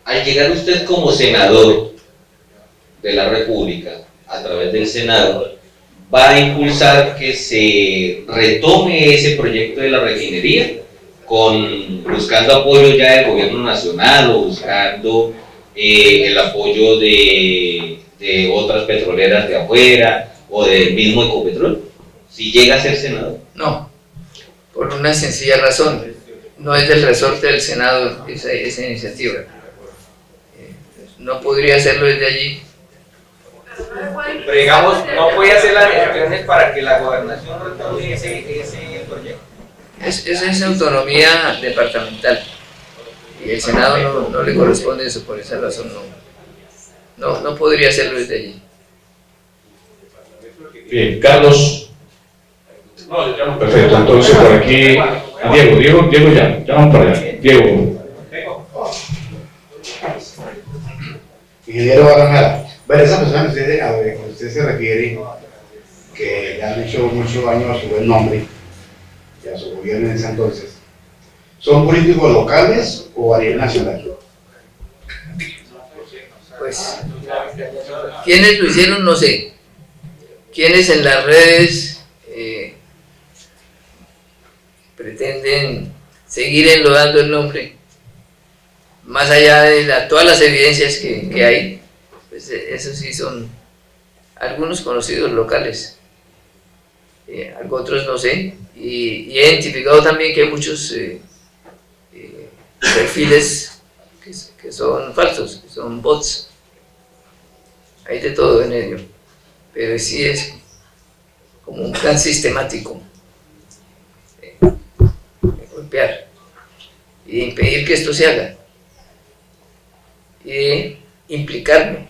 Al llegar usted como senador de la República, a través del Senado, va a impulsar que se retome ese proyecto de la refinería, buscando apoyo ya del gobierno nacional o buscando el apoyo de otras petroleras de afuera o del mismo Ecopetrol, si llega a ser senador. No, por una sencilla razón, no es del resorte del Senado esa iniciativa. No podría hacerlo desde allí. Pero digamos, no puede hacer las gestiones para que la gobernación retome ese proyecto. Esa es autonomía departamental y el Senado no le corresponde eso, por esa razón no podría hacerlo desde allí. Bien, Carlos. Perfecto, entonces por aquí a Diego ya vamos para allá. Diego. Ingeniero Baranjara, bueno, esa persona que usted se refiere, que le han hecho mucho daño a su buen nombre y a su gobierno en ese entonces, ¿son políticos locales o a nivel nacional? Pues, ¿quiénes lo hicieron? No sé. ¿Quiénes en las redes pretenden seguir enlodando el nombre? Más allá de todas las evidencias que hay, pues esos sí son algunos conocidos locales, otros no sé, y he identificado también que hay muchos perfiles que son falsos, que son bots. Hay de todo en ello, pero sí es como un plan sistemático de golpear y de impedir que esto se haga y de implicarme.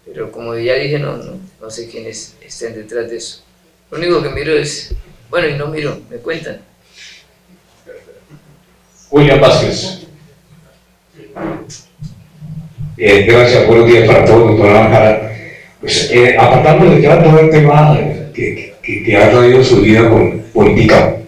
Pero como ya dije, no sé quiénes estén detrás de eso. Lo único que miro es, bueno, y no miro, me cuentan. William Vázquez. Gracias, buenos días para todos, doctora Jara. Pues, apartando de ya todo el tema que ha traído su vida con política,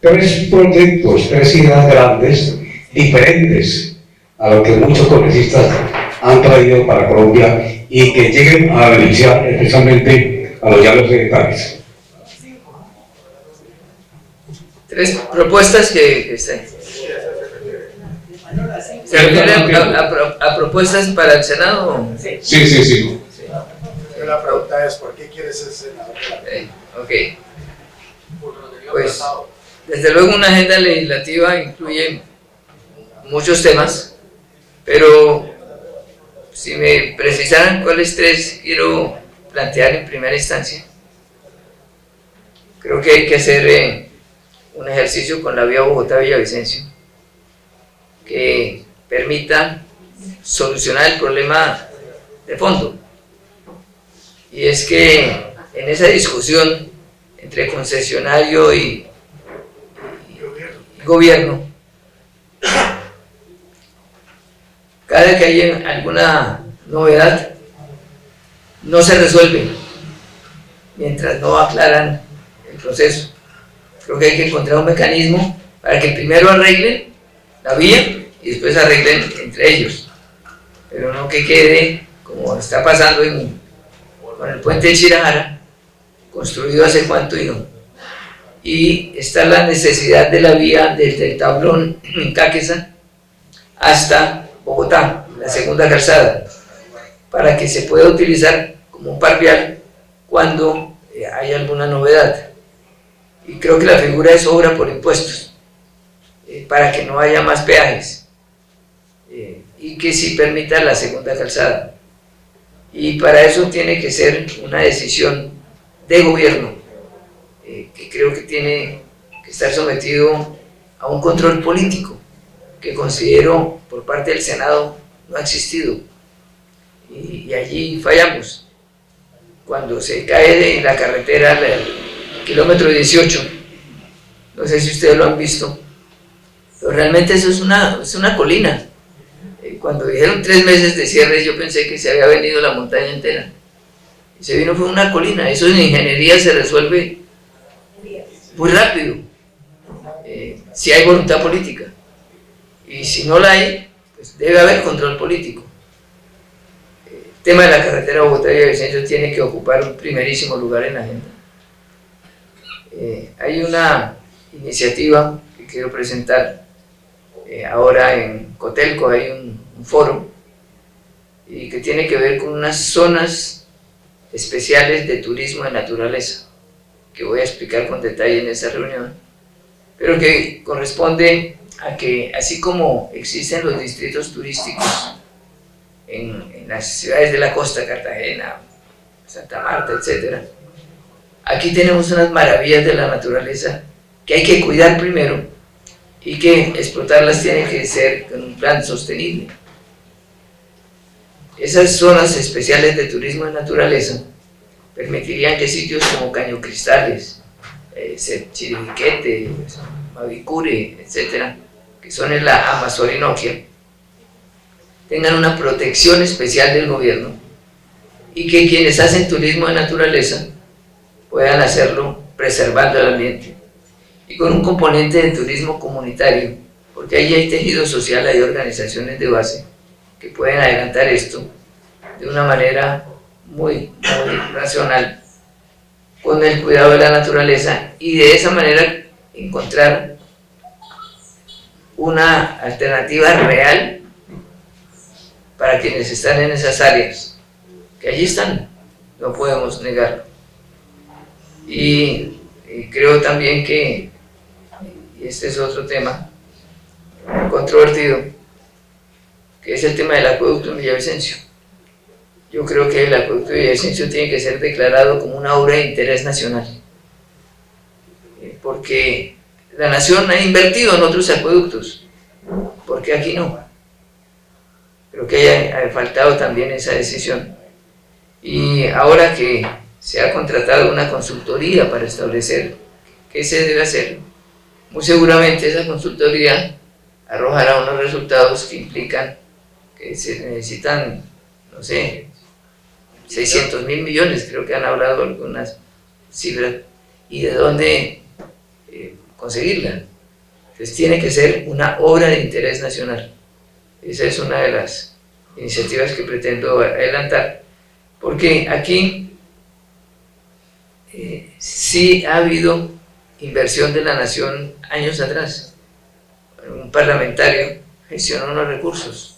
3 proyectos, 3 ideas grandes, diferentes a lo que muchos congresistas han traído para Colombia y que lleguen a beneficiar especialmente a los llanos vegetales. 3 propuestas que están. ¿Se refiere a propuestas para el Senado? Sí. La pregunta es, ¿por qué quieres ser senador? Ok. Pues, desde luego una agenda legislativa incluye muchos temas, pero si me precisaran cuáles 3 quiero plantear en primera instancia, creo que hay que hacer un ejercicio con la vía Bogotá-Villavicencio que permita solucionar el problema de fondo. Y es que en esa discusión entre concesionario y gobierno, cada que haya alguna novedad, no se resuelve mientras no aclaran el proceso. Creo que hay que encontrar un mecanismo para que primero arreglen la vía y después arreglen entre ellos, pero no que quede como está pasando con el puente de Chirajara, construido hace cuánto y no. Y está la necesidad de la vía desde el Tablón en Cáqueza hasta Bogotá, la segunda calzada, para que se pueda utilizar como un par vial cuando hay alguna novedad. Y creo que la figura es obra por impuestos, para que no haya más peajes, y que sí permita la segunda calzada. Y para eso tiene que ser una decisión de gobierno, que creo que tiene que estar sometido a un control político, que considero por parte del Senado no ha existido. Y allí fallamos. Cuando se cae de la carretera del kilómetro 18, no sé si ustedes lo han visto, pero realmente eso es una colina. Cuando dijeron 3 meses de cierre, yo pensé que se había venido la montaña entera. Y se vino fue una colina. Eso en ingeniería se resuelve muy rápido, si hay voluntad política. Y si no la hay, pues debe haber control político. El tema de la carretera Bogotá-Villavicencio tiene que ocupar un primerísimo lugar en la agenda. Hay una iniciativa que quiero presentar ahora en Cotelco, hay un foro y que tiene que ver con unas zonas especiales de turismo de naturaleza, que voy a explicar con detalle en esa reunión, pero que corresponde a que, así como existen los distritos turísticos en las ciudades de la costa, Cartagena, Santa Marta, etc., aquí tenemos unas maravillas de la naturaleza que hay que cuidar primero y que explotarlas tiene que ser con un plan sostenible. Esas zonas especiales de turismo de naturaleza permitirían que sitios como Caño Cristales, Chiribiquete, Mavicure, etcétera, que son en la Amazoninoquia, tengan una protección especial del gobierno y que quienes hacen turismo de naturaleza puedan hacerlo preservando el ambiente y con un componente de turismo comunitario, porque ahí hay tejido social, hay organizaciones de base que pueden adelantar esto de una manera muy racional, con el cuidado de la naturaleza, y de esa manera encontrar una alternativa real para quienes están en esas áreas, que allí están, no podemos negarlo. Y creo también que, y este es otro tema, controvertido, que es el tema del acueducto en Villavicencio. Yo creo que el acueducto de Villavicencio tiene que ser declarado como una obra de interés nacional, porque la nación ha invertido en otros acueductos, porque aquí no. Creo que ha faltado también esa decisión. Y ahora que se ha contratado una consultoría para establecer qué se debe hacer, muy seguramente esa consultoría arrojará unos resultados que implican que se necesitan, no sé, 600.000 millones, creo que han hablado algunas cifras, y de dónde conseguirla. Entonces tiene que ser una obra de interés nacional. Esa es una de las iniciativas que pretendo adelantar, porque aquí sí ha habido inversión de la nación años atrás. Un parlamentario gestionó unos recursos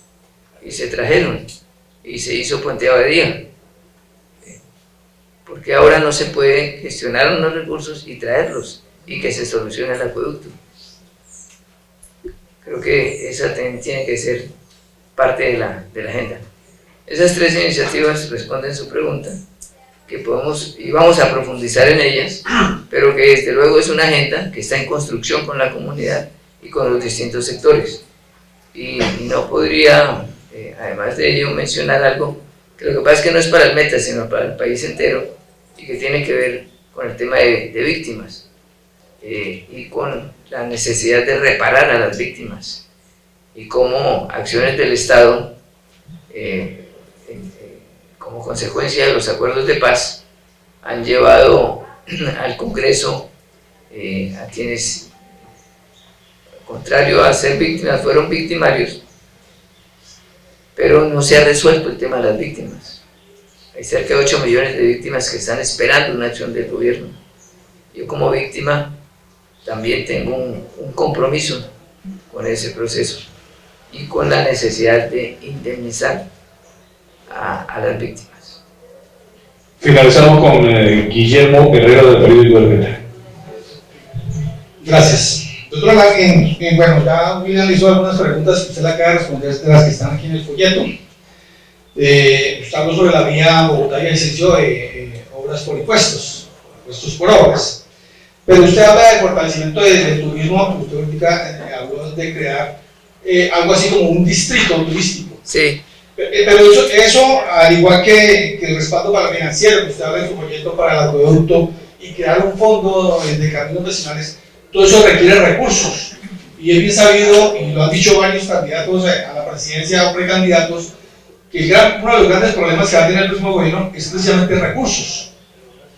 y se trajeron y se hizo Puente Abadía, porque ahora no se puede gestionar unos recursos y traerlos y que se solucione el acueducto. Creo que esa tiene que ser parte de la agenda. Esas tres iniciativas responden su pregunta, que podemos y vamos a profundizar en ellas, pero que desde luego es una agenda que está en construcción con la comunidad y con los distintos sectores. Y no podría, además de ello, mencionar algo que lo que pasa es que no es para el Meta, sino para el país entero, y que tiene que ver con el tema de víctimas, y con la necesidad de reparar a las víctimas, y cómo acciones del Estado, como consecuencia de los acuerdos de paz, han llevado al Congreso a quienes, contrario a ser víctimas, fueron victimarios, pero no se ha resuelto el tema de las víctimas. Hay cerca de 8 millones de víctimas que están esperando una acción del gobierno. Yo como víctima también tengo un compromiso con ese proceso y con la necesidad de indemnizar a las víctimas. Finalizamos con Guillermo Herrera del periódico El Meta. Gracias. Doctor, bueno, ya finalizó algunas preguntas que usted le acaba de responder de las que están aquí en el folleto. Usted habló sobre la vía Bogotá-Villavicencio de obras por impuestos por obras. Pero usted habla de fortalecimiento del turismo, usted ahorita habló de crear algo así como un distrito turístico. Sí. Pero eso, al igual que el respaldo para el financiero, que usted habla en su proyecto para el acueducto, y crear un fondo de caminos vecinales, todo eso requiere recursos. Y es bien sabido, y lo han dicho varios candidatos a la presidencia o precandidatos, que uno de los grandes problemas que va a tener el próximo gobierno es precisamente recursos.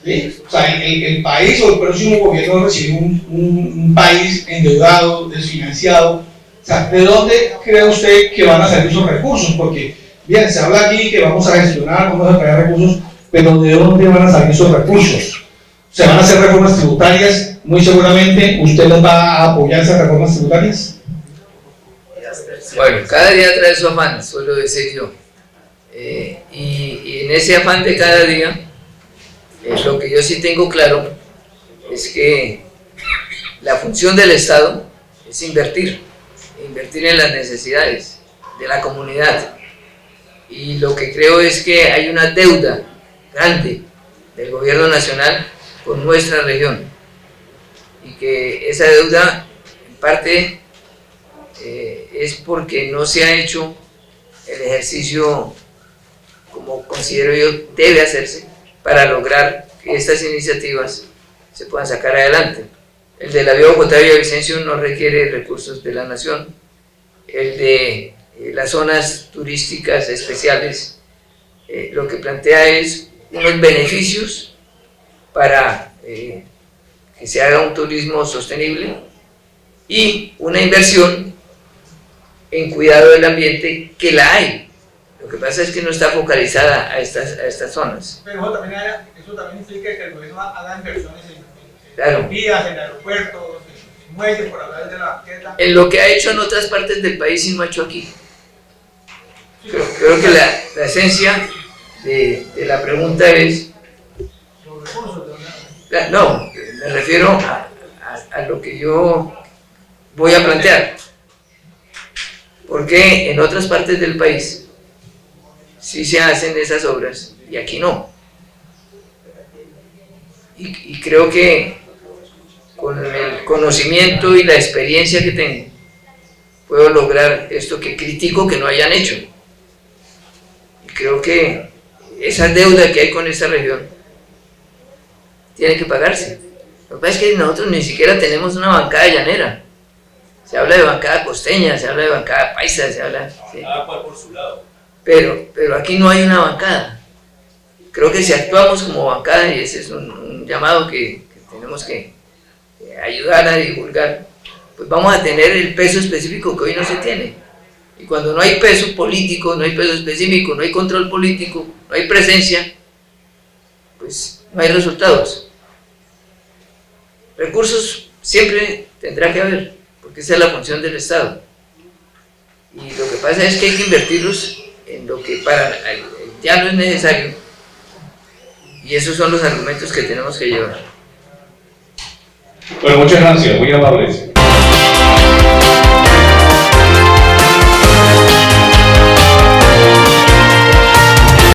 ¿Sí? O sea, el país o el próximo gobierno recibe un país endeudado, desfinanciado. O sea, ¿de dónde cree usted que van a salir esos recursos? Porque, bien, se habla aquí que vamos a gestionar, vamos a traer recursos, pero ¿de dónde van a salir esos recursos? ¿Se van a hacer reformas tributarias? Muy seguramente, ¿usted les va a apoyar esas reformas tributarias? Bueno, cada día trae su afán, suelo decir yo. Y en ese afán de cada día, lo que yo sí tengo claro es que la función del Estado es invertir en las necesidades de la comunidad. Y lo que creo es que hay una deuda grande del gobierno nacional con nuestra región. Y que esa deuda, en parte, es porque no se ha hecho el ejercicio como considero yo debe hacerse para lograr que estas iniciativas se puedan sacar adelante. El de la vía Bogotá-Villavicencio no requiere recursos de la nación. El de las zonas turísticas especiales lo que plantea es unos beneficios para que se haga un turismo sostenible y una inversión en cuidado del ambiente, que la hay. Lo que pasa es que no está focalizada a estas zonas. Pero eso también implica que el gobierno haga inversiones Claro. vías, en aeropuertos, en muelles, por hablar de la banqueta. En lo que ha hecho en otras partes del país y no ha hecho aquí. Creo que la esencia de la pregunta es... No, me refiero a lo que yo voy a plantear. Porque en otras partes del país sí se hacen esas obras y aquí no. Y creo que con el conocimiento y la experiencia que tengo, puedo lograr esto que critico que no hayan hecho. Y creo que esa deuda que hay con esta región tiene que pagarse. Lo que pasa es que nosotros ni siquiera tenemos una bancada llanera. Se habla de bancada costeña, se habla de bancada paisa, se habla... Sí. Por su lado. Pero aquí no hay una bancada. Creo que si actuamos como bancada, y ese es un llamado que tenemos que ayudar a divulgar, pues vamos a tener el peso específico que hoy no se tiene. Y cuando no hay peso político, no hay peso específico, no hay control político, no hay presencia, pues no hay resultados. Recursos siempre tendrá que haber, porque esa es la función del Estado. Y lo que pasa es que hay que invertirlos en lo que para el llano es necesario, y esos son los argumentos que tenemos que llevar. Bueno, muchas gracias, muy amables.